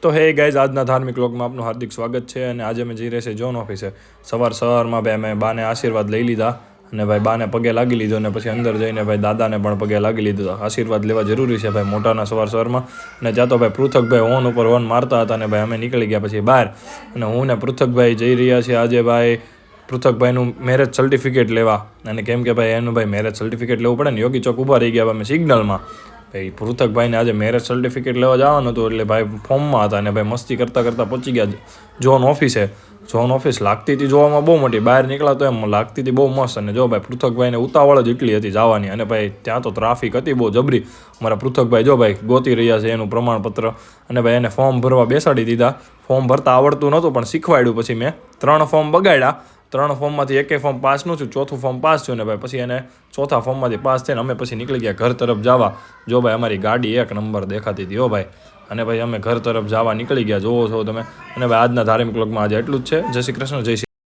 તો hey guys, આજના ધાર્મિક વ્લોગમાં આપનું હાર્દિક સ્વાગત છે. અને આજે અમે જઈ રહ્યા છીએ જોન ઓફિસે. સવારમાં ભાઈ અમે બાને આશીર્વાદ લઈ લીધા અને ભાઈ બાને પગે લાગી લીધો અને પછી અંદર જઈને ભાઈ દાદાને પણ પગે લાગી લીધો. આશીર્વાદ લેવા જરૂરી છે ભાઈ મોટાના સવારમાં. અને જ્યાં તો ભાઈ પૃથકભાઈ હોર્ન ઉપર હોર્ન મારતા હતા અને ભાઈ અમે નીકળી ગયા પછી બહાર. અને હું ને પૃથકભાઈ જઈ રહ્યા છીએ આજે ભાઈ પૃથકભાઈનું મેરેજ સર્ટિફિકેટ લેવા. અને કેમ કે ભાઈ એનું ભાઈ મેરેજ સર્ટિફિકેટ લેવું પડે ને, યોગી ચોક ઊભા રહી ગયા અમે સિગ્નલમાં. ભાઈ પૃથકભાઈને આજે મેરેજ સર્ટિફિકેટ લેવા જવાનું હતું એટલે ભાઈ ફોર્મમાં હતા અને ભાઈ મસ્તી કરતાં કરતાં પહોંચી ગયા જોન ઓફિસે. જોન ઓફિસ લાગતી હતી જોવામાં બહુ મોટી, બહાર નીકળ્યા તો એમ લાગતી હતી બહુ મસ્ત. અને જો ભાઈ પૃથકભાઈને ઉતાવળ જ એટલી હતી જવાની. અને ભાઈ ત્યાં તો ટ્રાફિક હતી બહુ જબરી. અમારા પૃથકભાઈ જો ભાઈ ગોતી રહ્યા છે એનું પ્રમાણપત્ર. અને ભાઈ એને ફોર્મ ભરવા બેસાડી દીધા. ફોર્મ ભરતા આવડતું નહોતું પણ શીખવાડ્યું. પછી મેં 3 ફોર્મ બગાડ્યા. 3 ફોર્મમાંથી એકેય ફોર્મ પાસ ન થયું, ચોથું ફોર્મ પાસ થયું. ને ભાઈ પછી એને ચોથા ફોર્મમાંથી પાસ થઈને અમે પછી નીકળી ગયા ઘર તરફ જવા. જો ભાઈ અમારી ગાડી 1 નંબર દેખાતી હતી હો ભાઈ. અને ભાઈ અમે ઘર તરફ જવા નીકળી ગયા, જોવો છો તમે. અને ભાઈ આજના ધાર્મિક વ્લોગમાં આજે એટલું જ છે. જય શ્રી કૃષ્ણ, જય શ્રી